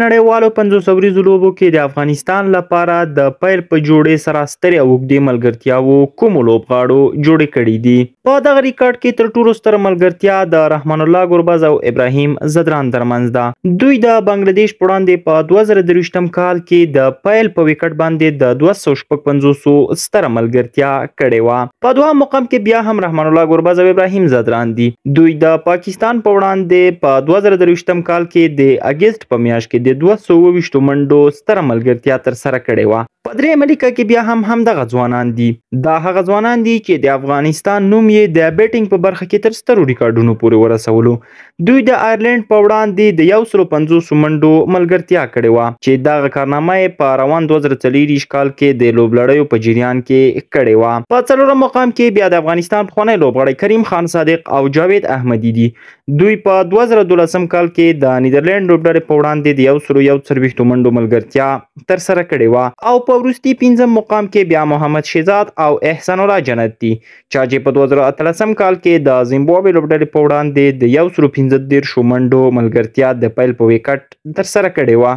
نړیوالو 500 ورځو لوبو کې د افغانستان لپاره د پیل په جوړې سره سترې او اوږدې ملګرتیاوو کومو لوبغاړو جوړې کړي دي. په دغه ریکارډ کې تر ټولو ستره ملګرتیا د رحمان الله ګربز او ابراهیم زدران ترمنځ ده. دوی د بنگلادیش په وړاندې په 2023 کال کې د پیل په وکټ باندې د 256 ستره ملګرتیا کړې وه. په دوهم مقام کې بیا هم رحمان الله ګربز او ابراهیم زدران دي. دوی د پاکستان په وړاندې په 2023 کال کې د اګست په میاشت کې د 224 منډو ستره ملګرتیا تر سره کړې وه. په درېیمه لیکه کې بیا هم همدغه ځوانان دي. دا هغه ځوانان دي چې د افغانستان نوم یې د بیټینګ په برخه کې تر سترو ریکارډونو پورې ورسولو. دوی د آیرلینډ په وړاندې د 150 منډو ملګرتیا کړې وه چې دغه کارنامه یې په روان 2024 کال کې د لوبلړیو په جریان کې کړې وه. په څلورم مقام کې بیا د افغانستان پخوانی لوبغاړی کریم خان صادق او جاوید احمدي دي. دوی په 2012 کال کې د نیدرلینډ لوبډلې په وړاندې د 140 منډو ملګرتیا تر سره کړې وه. او په وروستي 5م مقام کې بیا محمد شهزاد او احسان الله جنت دي چې په 2013 کال کې د زیمبابوې لوبډلې په وړاندې د 115 منډو ملګرتیا د پیل په وکټ تر سره کړې وه.